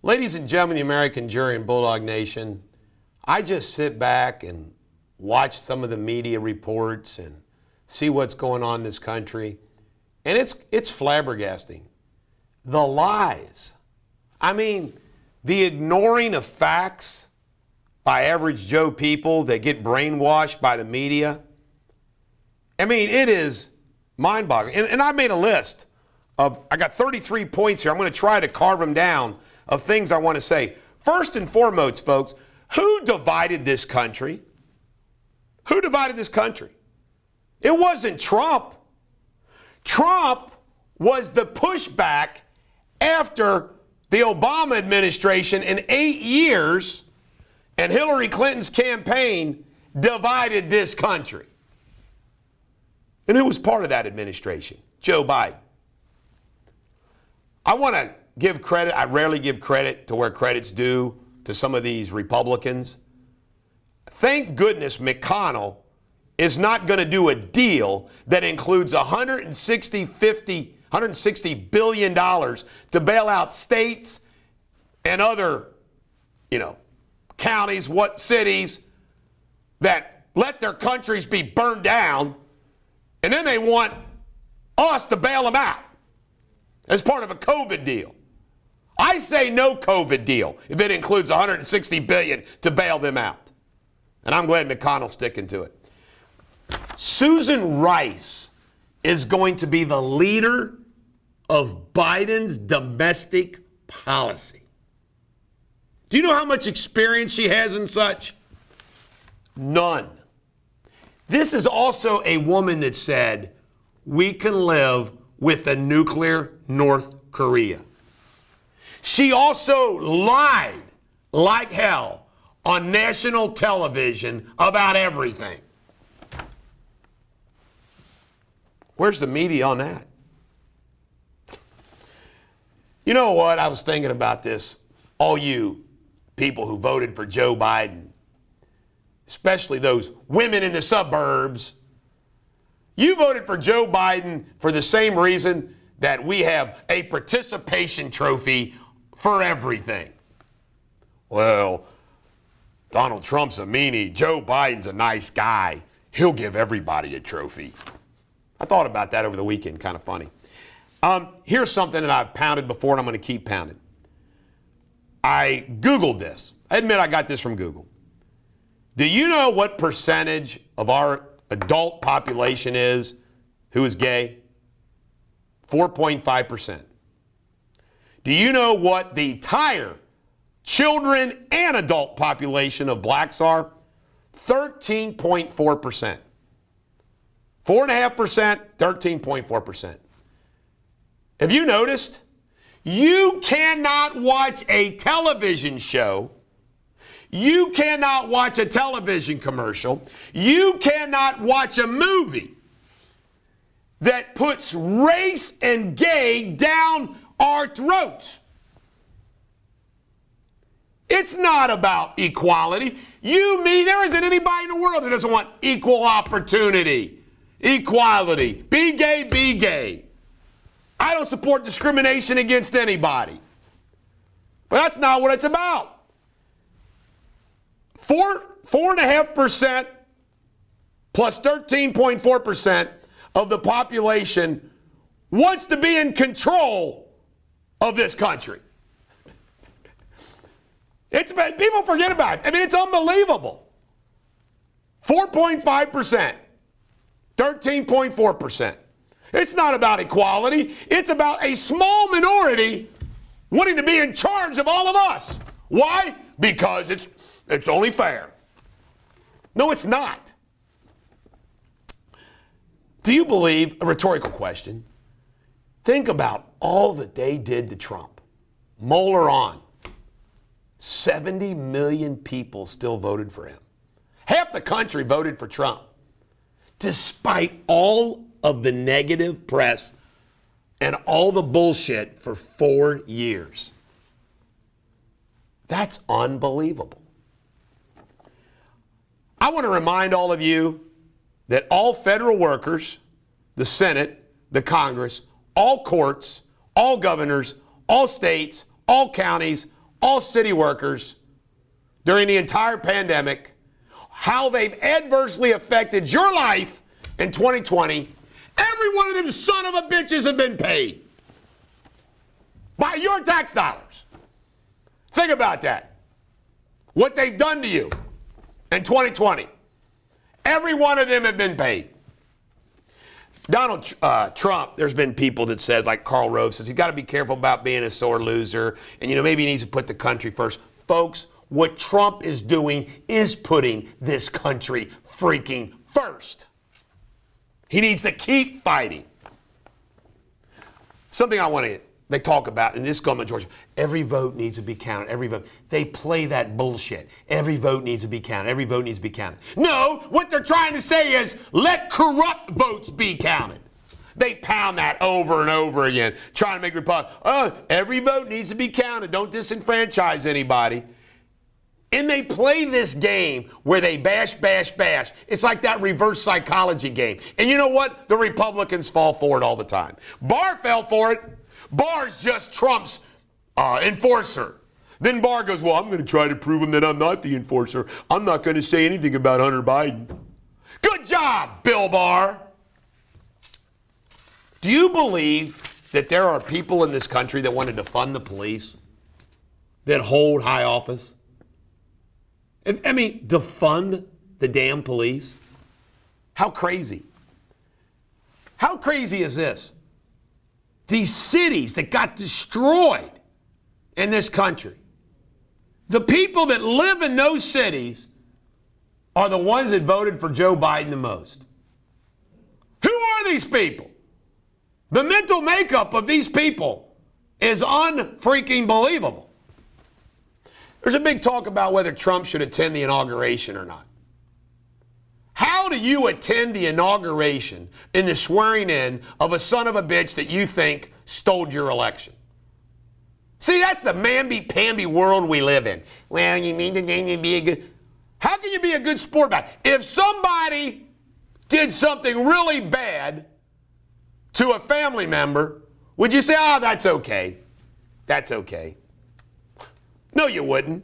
Ladies and gentlemen, the American jury and Bulldog Nation, I just sit back and watch some of the media reports and see what's going on in this country, and it's flabbergasting. The lies. I mean, the ignoring of facts by average Joe people that get brainwashed by the media. I mean, it is mind-boggling. And I made a list of, I got 33 points here. I'm going to try to carve them down of things I want to say. First and foremost, folks, who divided this country? Who divided this country? It wasn't Trump. Trump was the pushback after the Obama administration in 8 years and Hillary Clinton's campaign divided this country. And who was part of that administration? Joe Biden. I want to give credit. I rarely give credit to where credit's due to some of these Republicans. Thank goodness McConnell is not going to do a deal that includes $160 billion to bail out states and other, counties, cities that let their countries be burned down, and then they want us to bail them out as part of a COVID deal. I say no COVID deal if it includes $160 billion to bail them out. And I'm glad McConnell's sticking to it. Susan Rice is going to be the leader of Biden's domestic policy. Do you know how much experience she has in such? None. This is also a woman that said, we can live with a nuclear North Korea. She also lied like hell on national television about everything. Where's the media on that? You know what? I was thinking about this. All you people who voted for Joe Biden, especially those women in the suburbs, you voted for Joe Biden for the same reason that we have a participation trophy for everything. Well, Donald Trump's a meanie. Joe Biden's a nice guy. He'll give everybody a trophy. I thought about that over the weekend, kind of funny. Here's something that I've pounded before and I'm going to keep pounding. I Googled this. I admit I got this from Google. Do you know what percentage of our adult population is who is gay? 4.5%. Do you know what the entire children and adult population of blacks are? 13.4%. 4.5%, 13.4%. Have you noticed? You cannot watch a television show. You cannot watch a television commercial. You cannot watch a movie that puts race and gay down our throats. It's not about equality. There isn't anybody in the world that doesn't want equal opportunity, equality. Be gay, be gay. I don't support discrimination against anybody. But that's not what it's about. 4.5% plus 13.4% of the population wants to be in control of this country. People forget about it. I mean, it's unbelievable. 4.5%, 13.4%. It's not about equality. It's about a small minority wanting to be in charge of all of us. Why? Because it's only fair. No, it's not. Do you believe, a rhetorical question, think about all that they did to Trump. Molar on. 70 million people still voted for him. Half the country voted for Trump. Despite all of the negative press and all the bullshit for 4 years. That's unbelievable. I want to remind all of you that all federal workers, the Senate, the Congress, all courts, all governors, all states, all counties, all city workers during the entire pandemic, how they've adversely affected your life in 2020. Every one of them son of a bitches have been paid by your tax dollars. Think about that. What they've done to you in 2020. Every one of them have been paid. Donald Trump, there's been people that says, like Karl Rove says, you got to be careful about being a sore loser. And, maybe he needs to put the country first. Folks, what Trump is doing is putting this country freaking first. He needs to keep fighting. Something I want to, they talk about in this government, Georgia, every vote needs to be counted, every vote. They play that bullshit. Every vote needs to be counted, every vote needs to be counted. No, what they're trying to say is let corrupt votes be counted. They pound that over and over again, trying to make Republicans, every vote needs to be counted. Don't disenfranchise anybody. And they play this game where they bash. It's like that reverse psychology game. And you know what? The Republicans fall for it all the time. Barr fell for it. Barr's just Trump's enforcer. Then Barr goes, well, I'm going to try to prove him that I'm not the enforcer. I'm not going to say anything about Hunter Biden. Good job, Bill Barr. Do you believe that there are people in this country that want to defund the police, that hold high office? Defund the damn police? How crazy? How crazy is this? These cities that got destroyed in this country, the people that live in those cities are the ones that voted for Joe Biden the most. Who are these people? The mental makeup of these people is unfreaking believable. There's a big talk about whether Trump should attend the inauguration or not. How do you attend the inauguration in the swearing in of a son of a bitch that you think stole your election? See, that's the mamby-pamby world we live in. Well, you need to be a good... How can you be a good sport about it? If somebody did something really bad to a family member, would you say, that's okay? That's okay. No, you wouldn't.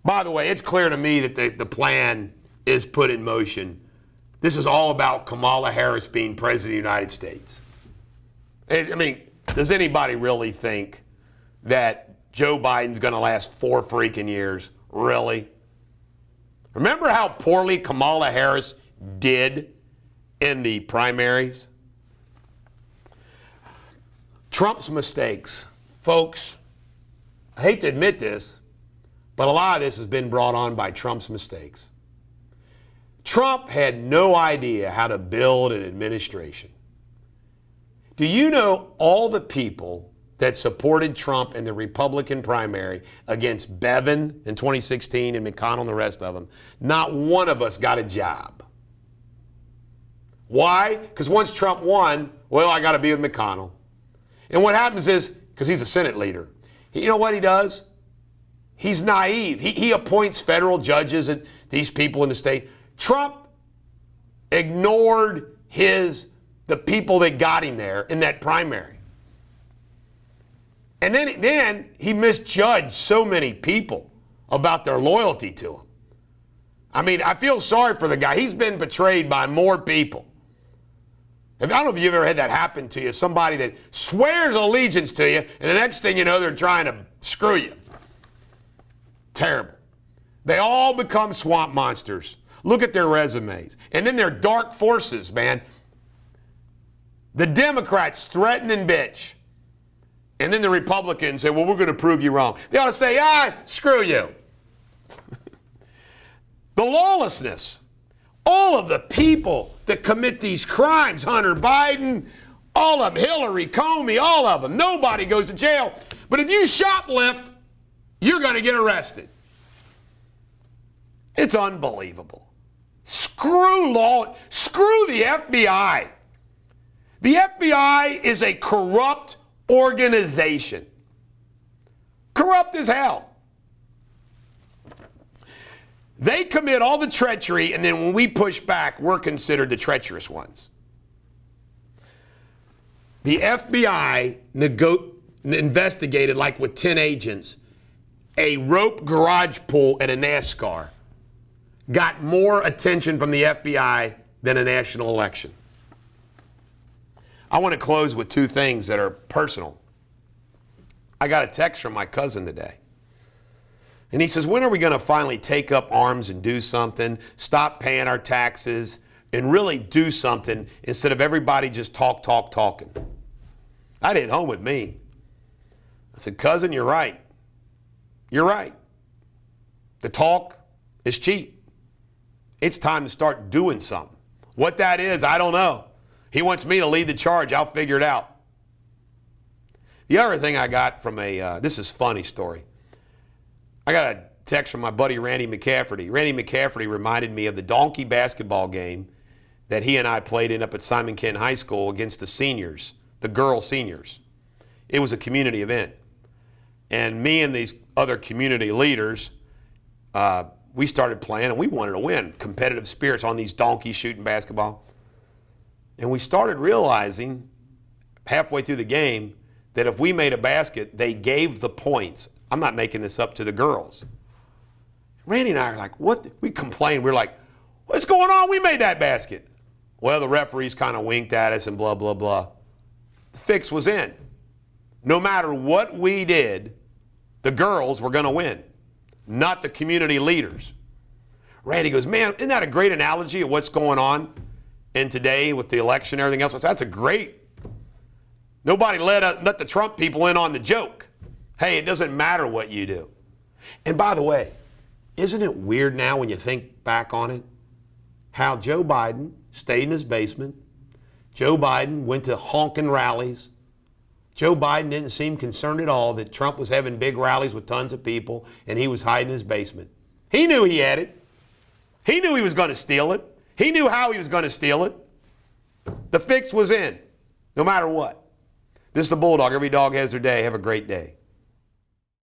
By the way, it's clear to me that the plan is put in motion. This is all about Kamala Harris being president of the United States. Does anybody really think that Joe Biden's going to last 4 freaking years? Really? Remember how poorly Kamala Harris did in the primaries? Trump's mistakes. Folks, I hate to admit this, but a lot of this has been brought on by Trump's mistakes. Trump had no idea how to build an administration. Do you know all the people that supported Trump in the Republican primary against Bevin in 2016 and McConnell and the rest of them? Not one of us got a job. Why? Because once Trump won, I got to be with McConnell. And what happens is, because he's a Senate leader, you know what he does? He's naive. He appoints federal judges and these people in the state. Trump ignored the people that got him there in that primary. And then he misjudged so many people about their loyalty to him. I feel sorry for the guy. He's been betrayed by more people. I don't know if you've ever had that happen to you, somebody that swears allegiance to you, and the next thing you know, they're trying to screw you. Terrible. They all become swamp monsters. Look at their resumes. And then they're dark forces, man. The Democrats threaten and bitch. And then the Republicans say, we're going to prove you wrong. They ought to say, screw you. The lawlessness. All of the people that commit these crimes, Hunter Biden, all of them, Hillary, Comey, all of them, nobody goes to jail. But if you shoplift, you're going to get arrested. It's unbelievable. Screw law, screw the FBI. The FBI is a corrupt organization. Corrupt as hell. They commit all the treachery, and then when we push back, we're considered the treacherous ones. The FBI investigated, like with 10 agents, a rope garage pull at a NASCAR got more attention from the FBI than a national election. I want to close with two things that are personal. I got a text from my cousin today. And he says, when are we going to finally take up arms and do something, stop paying our taxes, and really do something instead of everybody just talking? That hit home with me. I said, cousin, you're right. You're right. The talk is cheap. It's time to start doing something. What that is, I don't know. He wants me to lead the charge. I'll figure it out. The other thing I got from this is a funny story. I got a text from my buddy Randy McCafferty. Randy McCafferty reminded me of the donkey basketball game that he and I played in up at Simon Kenton High School against the seniors, the girl seniors. It was a community event. And me and these other community leaders, we started playing and we wanted to win. Competitive spirits on these donkeys shooting basketball. And we started realizing halfway through the game that if we made a basket, they gave the points. I'm not making this up, to the girls. Randy and I are like, what? We complained. We're like, what's going on? We made that basket. Well, the referees kind of winked at us and blah, blah, blah. The fix was in. No matter what we did, the girls were going to win, not the community leaders. Randy goes, man, isn't that a great analogy of what's going on in today with the election and everything else? I said, that's a great. Nobody let the Trump people in on the joke. Hey, it doesn't matter what you do. And by the way, isn't it weird now when you think back on it, how Joe Biden stayed in his basement, Joe Biden went to honking rallies, Joe Biden didn't seem concerned at all that Trump was having big rallies with tons of people and he was hiding in his basement. He knew he had it. He knew he was going to steal it. He knew how he was going to steal it. The fix was in, no matter what. This is the Bulldog. Every dog has their day. Have a great day.